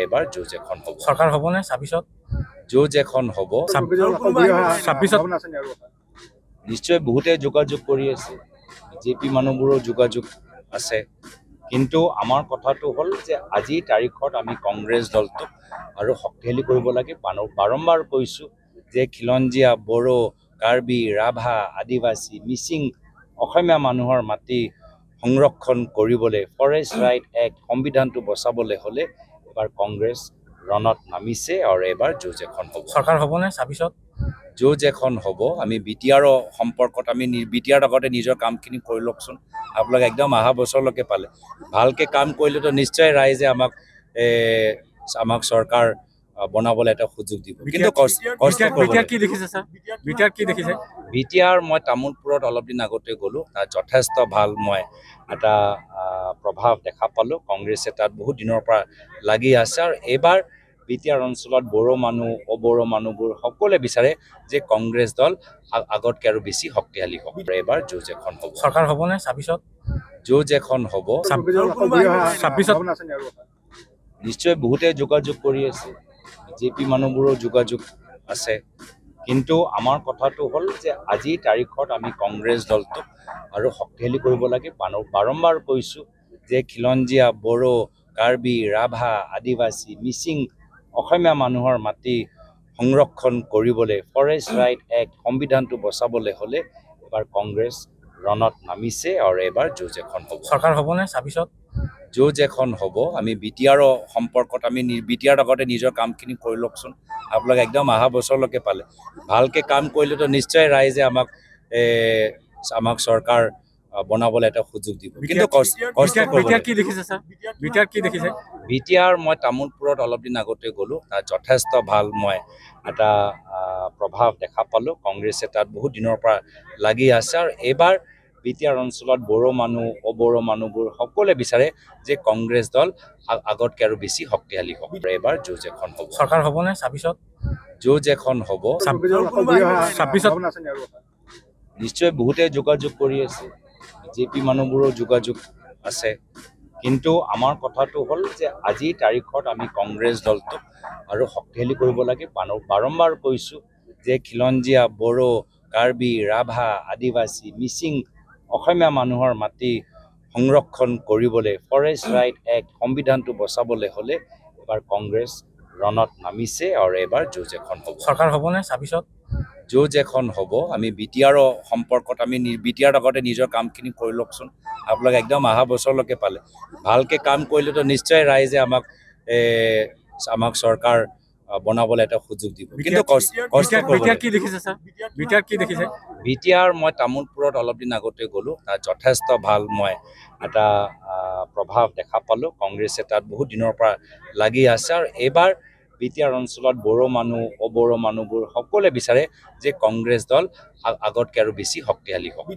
এবাৰ যুঁজ এখন হ'ব সরকার হব না 26 যুঁজ এখন হ'ব 26 নিশ্চয় বহুতে যোগাযোগ কৰি আছে বিজেপি মানুহবোৰৰ যোগাযোগ আছে কিন্তু আমাৰ কথাটো হ'ল যে আজি তাৰিখত আমি কংগ্ৰেছ দলটোক আৰু শক্তিশালী কৰিব লাগে বাৰম্বাৰ কৈছো যে খিলঞ্জীয়া বড়ো কাৰ্বি ৰাভা আদিবাসী মিচিং অসমীয়া মানুহৰ মাটি সংৰক্ষণ কৰিবলৈ ফৰেষ্ট ৰাইট এক্ট সংবিধানটো বচাবলৈ হ'লে এবাৰ কংগ্ৰেছ ৰণত নামিছে আৰু এবাৰ যুঁজ এখন হ'ব সৰকাৰ হব না 26 যুঁজ এখন হ'ব আমি বিটিআৰৰ সম্পৰ্কত আমি বিটিআৰ আগতে নিজৰ কামখিনি কৰি লওকচোন আপোনালোকে একদম অহা বছৰলৈকে পালে ভালকৈ কাম কৰিলেতো নিশ্চয় ৰাইজে আমাক চৰকাৰ বনাবলৈ এটা সুযোগ দিব কিন্তু বিটিআৰ কি দেখিছে স্যাৰ বিটিআৰ কি দেখিছে বিটিআৰ মই তামোলপুৰত অলপ দিন আগতে গ'লোঁ তাত যথেষ্ট ভাল মই এটা প্ৰভাৱ দেখা পালোঁ কংগ্ৰেছে তাত বহুত দিনৰ পৰা লাগি আছে আৰু এইবাৰ বিটিআৰ অঞ্চলত বড়ো মানুহ অবড়ো মানুহবোৰ সকলোৱে বিচাৰে যে কংগ্ৰেছ দল আগতকৈ আৰু বেছি শক্তিশালী হ'ব এবাৰ যুঁজ এখন হ'ব সরকার হব না 26 যুঁজ এখন হ'ব 26 নিশ্চয় বহুতে যোগাযোগ কৰি আছে বিজেপি মানুহবোৰৰ যোগাযোগ আছে কিন্তু আমাৰ কথাটো হ'ল যে আজি তাৰিখত আমি কংগ্ৰেছ দলটোক আৰু শক্তিশালী কৰিব লাগে বাৰম্বাৰ কৈছোঁ যে খিলঞ্জীয়া বড়ো কাৰ্বি ৰাভা আদিবাসী মিচিং অসমীয়া মানুহৰ মাটি সংৰক্ষণ কৰিবলৈ ফৰেষ্ট ৰাইট এক্ট সংবিধানটো বচাবলৈ হ'লে এবাৰ কংগ্ৰেছ ৰণত নামিছে আৰু এবাৰ যুঁজ এখন হ'ব সৰকাৰ হব না 26 যুঁজ এখন হ'ব আমি বিটিআৰৰ সম্পৰ্কত আমি বিটিআৰ আগতে নিজৰ কামখিনি কৰি লওকচোন আপোনালোকে একদম অহা বছৰলৈকে পালে ভালকৈ কাম কৰিলেতো নিশ্চয় ৰাইজে আমাক চৰকাৰ বনাবলৈ এটা সুযোগ দিব কিন্তু বিটিআৰ কি দেখিছে স্যাৰ বিটিআৰ কি দেখিছে বিটিআৰ মই তামোলপুৰত অলপ দিন আগতে গ'লোঁ তাত যথেষ্ট ভাল মই এটা প্ৰভাৱ দেখা পালোঁ কংগ্ৰেছে তাত বহুত দিনৰ পৰা লাগি আছে আৰু এইবাৰ বিটিআৰ অঞ্চলত বড়ো মানুহ অবড়ো মানুহবোৰ সকলোৱে বিচাৰে যে কংগ্ৰেছ দল আগতকৈ আৰু বেছি শক্তিশালী হ'ব এবাৰ যুঁজ এখন হ'ব সরকার হব না 26 যুঁজ এখন হ'ব 26 নিশ্চয় বহুতে যোগাযোগ কৰি আছে বিজেপি মানুহবোৰৰ যোগাযোগ আছে কিন্তু আমাৰ কথাটো হ'ল যে আজি তাৰিখত আমি কংগ্ৰেছ দলটোক আৰু শক্তিশালী কৰিব লাগে বাৰম্বাৰ কৈছোঁ যে খিলঞ্জীয়া বড়ো কাৰ্বি ৰাভা আদিবাসী মিচিং অসমীয়া মানুহৰ মাটি সংৰক্ষণ কৰিবলৈ ফৰেষ্ট ৰাইট এক্ট সংবিধানটো বচাবলৈ হ'লে এবাৰ কংগ্ৰেছ ৰণত নামিছে আৰু এবাৰ যুঁজ এখন হ'ব সৰকাৰ হব না 26 যুঁজ এখন হ'ব আমি বিটিআৰৰ সম্পৰ্কত আমি বিটিআৰ আগতে নিজৰ কামখিনি কৰি লওকচোন আপোনালোকে একদম অহা বছৰলৈকে পালে ভালকৈ কাম কৰিলেতো নিশ্চয় ৰাইজে আমাক চৰকাৰ বনাবলৈ এটা সুযোগ দিব কিন্তু বিটিআৰ কি দেখিছে স্যাৰ বিটিআৰ কি দেখিছে বিটিআৰ মই তামোলপুৰত অলপ দিন আগতে গ'লোঁ তাত যথেষ্ট ভাল মই এটা প্ৰভাৱ দেখা পালোঁ কংগ্ৰেছে তাত বহুত দিনৰ পৰা লাগি আছে আৰু এইবাৰ বিটিআৰ অঞ্চলত বড়ো মানুহ অবড়ো মানুহবোৰ সকলোৱে বিচাৰে যে কংগ্ৰেছ দল আগতকৈ আৰু বেছি শক্তিশালী হ'ব